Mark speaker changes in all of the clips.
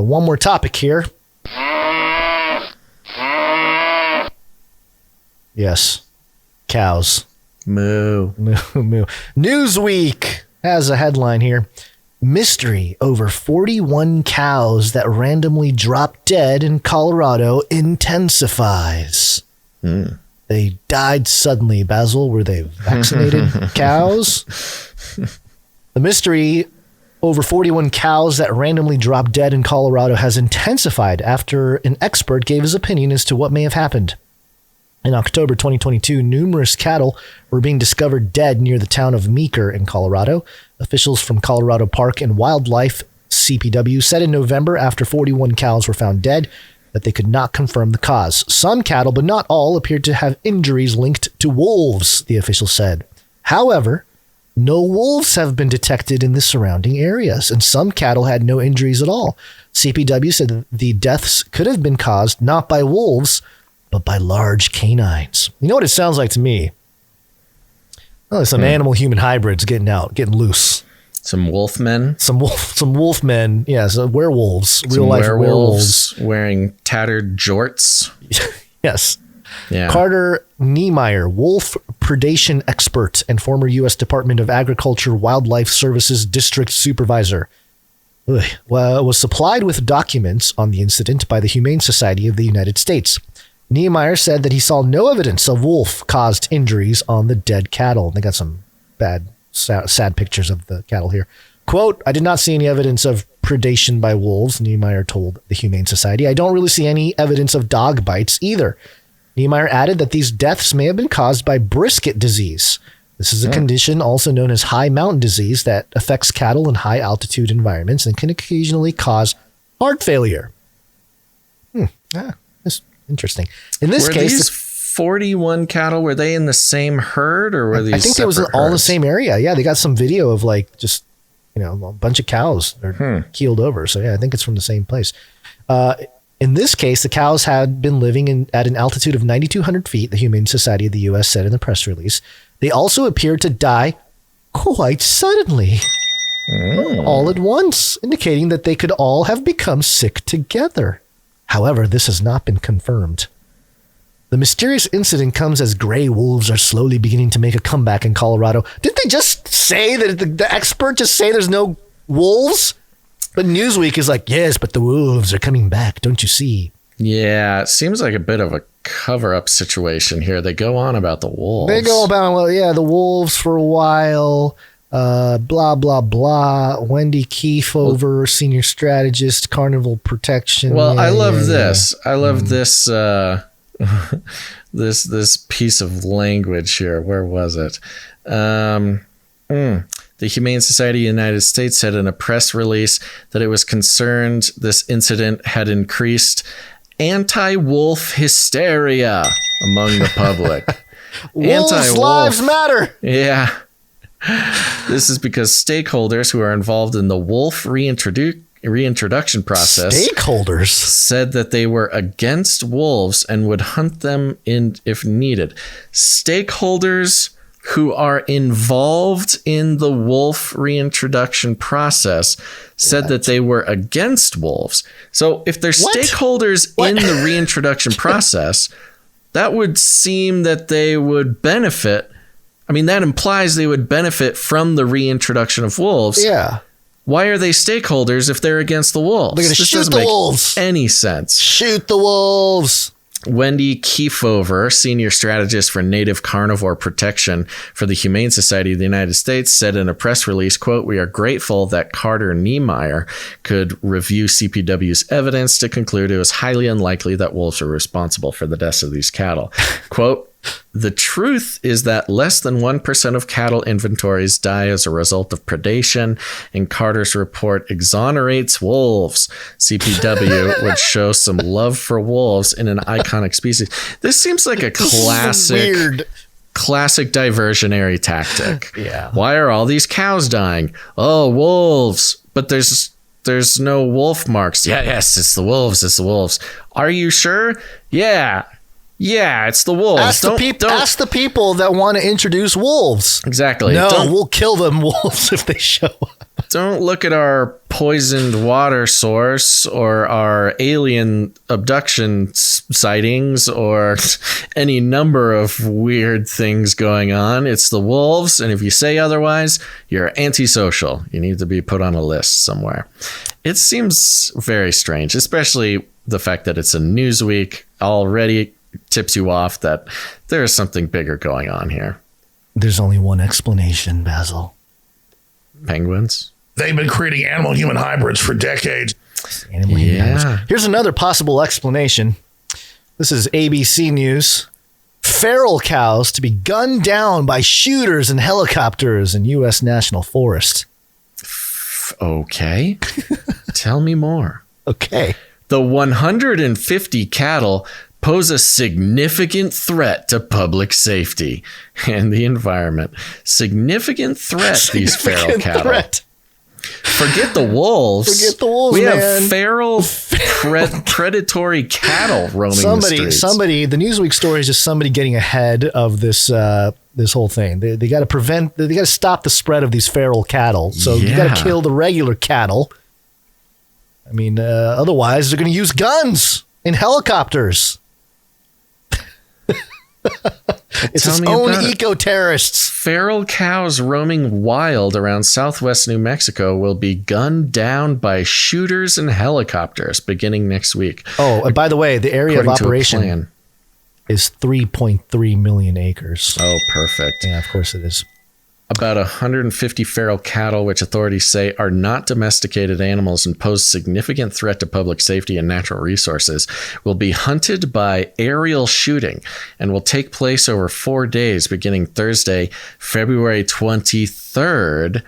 Speaker 1: one more topic here. Yes, cows.
Speaker 2: Moo.
Speaker 1: Moo, moo. Newsweek has a headline here. Mystery over 41 cows that randomly dropped dead in Colorado intensifies. They died suddenly. Basil, were they vaccinated cows? The mystery over 41 cows that randomly dropped dead in Colorado has intensified after an expert gave his opinion as to what may have happened. In October 2022, numerous cattle were being discovered dead near the town of Meeker in Colorado. Officials from Colorado Park and Wildlife CPW said in November, after 41 cows were found dead, that they could not confirm the cause. Some cattle, but not all, appeared to have injuries linked to wolves, the official said. However, no wolves have been detected in the surrounding areas, and some cattle had no injuries at all. CPW said that the deaths could have been caused not by wolves, but by large canines. You know what it sounds like to me? Oh, some animal-human hybrids getting loose.
Speaker 2: Some wolfmen.
Speaker 1: Some wolfmen. Yeah, so werewolves. Real-life werewolves.
Speaker 2: Wearing tattered jorts.
Speaker 1: Yes.
Speaker 2: Yeah.
Speaker 1: Carter Niemeyer, wolf predation expert and former U.S. Department of Agriculture Wildlife Services District Supervisor, was supplied with documents on the incident by the Humane Society of the United States. Niemeyer said that he saw no evidence of wolf-caused injuries on the dead cattle. They got some bad, sad pictures of the cattle here. Quote, I did not see any evidence of predation by wolves, Niemeyer told the Humane Society. I don't really see any evidence of dog bites either. Niemeyer added that these deaths may have been caused by brisket disease. This is a condition also known as high mountain disease that affects cattle in high altitude environments and can occasionally cause heart failure. That's interesting. In this case,
Speaker 2: these 41 cattle, were they in the same herd, or were these
Speaker 1: I think it was all in the same area. Yeah, they got some video of like just, a bunch of cows are keeled over. So yeah, I think it's from the same place. In this case, the cows had been living at an altitude of 9,200 feet, the Humane Society of the U.S. said in the press release. They also appeared to die quite suddenly, all at once, indicating that they could all have become sick together. However, this has not been confirmed. The mysterious incident comes as gray wolves are slowly beginning to make a comeback in Colorado. Didn't they just say that the expert just say there's no wolves? But Newsweek is like, yes, but the wolves are coming back, don't you see?
Speaker 2: Yeah, it seems like a bit of a cover-up situation here. They go on about the wolves.
Speaker 1: They go about, the wolves for a while, blah, blah, blah. Wendy Kiefover, senior strategist, carnival protection.
Speaker 2: Well, I love this. I love this this piece of language here. Where was it? The Humane Society of the United States said in a press release that it was concerned this incident had increased anti-wolf hysteria among the public.
Speaker 1: Wolves' lives matter.
Speaker 2: Yeah. This is because stakeholders who are involved in the wolf reintroduction process said that they were against wolves and would hunt them if needed. Stakeholders who are involved in the wolf reintroduction process said that they were against wolves. So if they're stakeholders in the reintroduction process, that would seem that they would benefit. I mean, that implies they would benefit from the reintroduction of wolves.
Speaker 1: Yeah.
Speaker 2: Why are they stakeholders if they're against the wolves?
Speaker 1: They're going to shoot the wolves.
Speaker 2: Any sense.
Speaker 1: Shoot the wolves.
Speaker 2: Wendy Kiefover, senior strategist for native carnivore protection for the Humane Society of the United States, said in a press release, quote, we are grateful that Carter Niemeyer could review CPW's evidence to conclude it was highly unlikely that wolves are responsible for the deaths of these cattle. Quote, the truth is that less than 1% of cattle inventories die as a result of predation, and Carter's report exonerates wolves. CPW would show some love for wolves in an iconic species. This seems like a classic diversionary tactic.
Speaker 1: Yeah.
Speaker 2: Why are all these cows dying? Oh, wolves. But there's no wolf marks. Yes, it's the wolves. It's the wolves. Are you sure? Yeah, it's the wolves.
Speaker 1: Ask the people that want to introduce wolves.
Speaker 2: Exactly.
Speaker 1: No, we'll kill them wolves if they show up.
Speaker 2: Don't look at our poisoned water source or our alien abduction sightings or any number of weird things going on. It's the wolves, and if you say otherwise, you're antisocial. You need to be put on a list somewhere. It seems very strange, especially the fact that it's a news week already tips you off that there is something bigger going on here.
Speaker 1: There's only one explanation, Basil.
Speaker 2: Penguins?
Speaker 3: They've been creating animal-human hybrids for decades.
Speaker 1: Here's another possible explanation. This is ABC News. Feral cows to be gunned down by shooters and helicopters in U.S. National Forest.
Speaker 2: Okay. Tell me more.
Speaker 1: Okay.
Speaker 2: The 150 cattle pose a significant threat to public safety and the environment. Significant threat, these feral cattle.
Speaker 1: Threat.
Speaker 2: Forget the wolves.
Speaker 1: Forget the wolves,
Speaker 2: we
Speaker 1: man.
Speaker 2: have feral predatory cattle roaming the streets.
Speaker 1: The Newsweek story is just somebody getting ahead of this this whole thing. They got to stop the spread of these feral cattle. So you got to kill the regular cattle. I mean, otherwise they're going to use guns and helicopters. It's its own eco-terrorists.
Speaker 2: Feral cows roaming wild around southwest New Mexico will be gunned down by shooters and helicopters beginning next week.
Speaker 1: Oh, and by the way, the area of operation is 3.3 million acres.
Speaker 2: Oh, perfect.
Speaker 1: Yeah, of course it is.
Speaker 2: About 150 feral cattle, which authorities say are not domesticated animals and pose significant threat to public safety and natural resources, will be hunted by aerial shooting and will take place over 4 days, beginning Thursday, February 23rd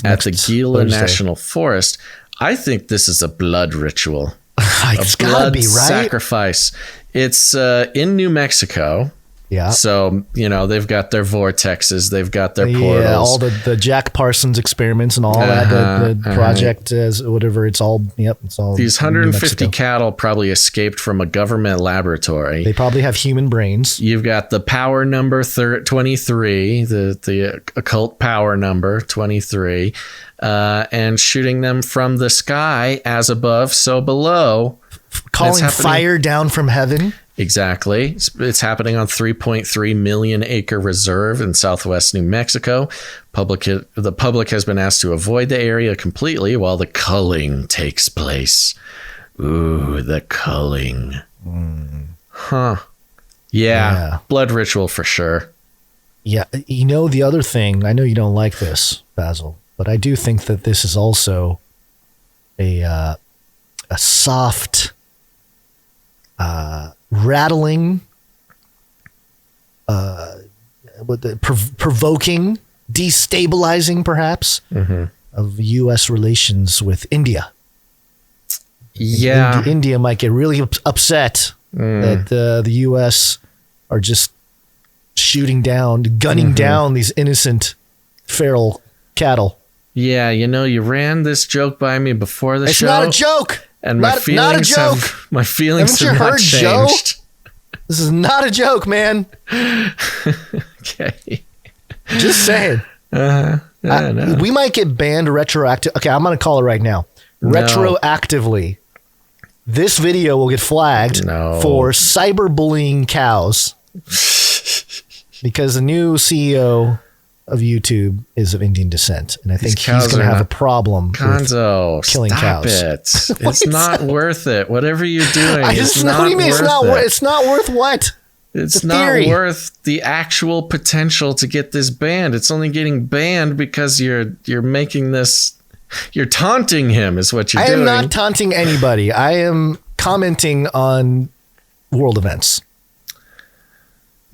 Speaker 2: at the Gila National Forest. I think this is a blood ritual.
Speaker 1: It's gotta be, right?
Speaker 2: Sacrifice. It's in New Mexico.
Speaker 1: Yeah.
Speaker 2: So, they've got their vortexes, they've got their portals.
Speaker 1: Yeah, all the Jack Parsons experiments and all that, the project, whatever, it's all.
Speaker 2: These 150 cattle probably escaped from a government laboratory.
Speaker 1: They probably have human brains.
Speaker 2: You've got the power number 23, the occult power number 23, and shooting them from the sky as above, so below.
Speaker 1: Calling fire down from heaven.
Speaker 2: Exactly. It's happening on 3.3 million acre reserve in southwest New Mexico. The public has been asked to avoid the area completely while the culling takes place. Ooh, the culling. Huh. Yeah. Blood ritual for sure.
Speaker 1: Yeah. The other thing, I know you don't like this, Basil, but I do think that this is also a soft, rattling, provoking, destabilizing, perhaps, of U.S. relations with India.
Speaker 2: Yeah.
Speaker 1: India might get really upset that the U.S. are just gunning down these innocent feral cattle.
Speaker 2: Yeah, you ran this joke by me before the show.
Speaker 1: It's not a joke.
Speaker 2: And my feelings have not changed.
Speaker 1: Joe? This is not a joke, man.
Speaker 2: Okay.
Speaker 1: Just saying. We might get banned retroactive. Okay, I'm going to call it right now. Retroactively. This video will get flagged for cyberbullying cows because the new CEO of YouTube is of Indian descent, and I think he's going to have a problem with killing cows.
Speaker 2: It's not worth it. Whatever you're doing,
Speaker 1: what do you mean? It's not worth what?
Speaker 2: It's not worth the actual potential to get this banned. It's only getting banned because you're making this. You're taunting him, is what you're doing.
Speaker 1: I am not taunting anybody. I am commenting on world events.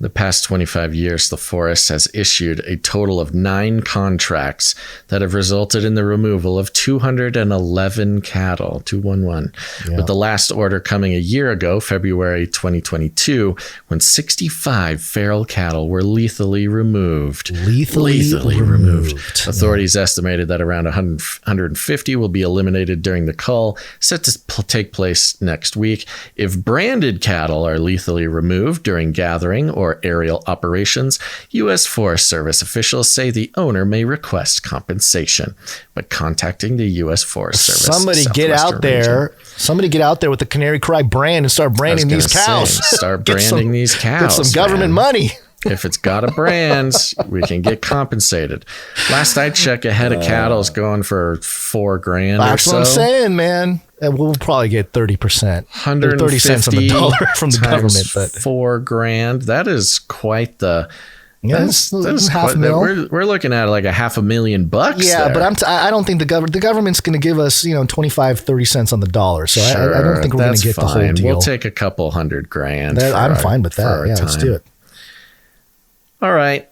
Speaker 2: The past 25 years, the forest has issued a total of 9 contracts that have resulted in the removal of 211 cattle, 211, with the last order coming a year ago, February 2022, when 65 feral cattle were lethally removed. Lethally removed. Authorities estimated that around 150 will be eliminated during the cull, set to take place next week. If branded cattle are lethally removed during gathering or for aerial operations, U.S. Forest Service officials say the owner may request compensation, but contacting the U.S. Forest Service.
Speaker 1: Somebody get out there. Somebody get out there with the Canary Cry brand and start branding these cows.
Speaker 2: Start branding these cows.
Speaker 1: Get some government money.
Speaker 2: If it's got a brand, we can get compensated. Last I checked, a head of cattle is going for $4,000
Speaker 1: That's
Speaker 2: or so.
Speaker 1: what I'm saying, man. And we'll probably get 30%.
Speaker 2: 150
Speaker 1: cents on the dollar from the government. But
Speaker 2: $4,000. That is quite the.
Speaker 1: Yeah, that's $500,000.
Speaker 2: We're looking at like $500,000.
Speaker 1: Yeah,
Speaker 2: there.
Speaker 1: but I don't think the government's going to give us 25-30 cents on the dollar. So
Speaker 2: sure,
Speaker 1: I don't think we're going to get the whole deal.
Speaker 2: We'll take a couple $100,000.
Speaker 1: I'm fine with that. Yeah, let's do it.
Speaker 2: All right.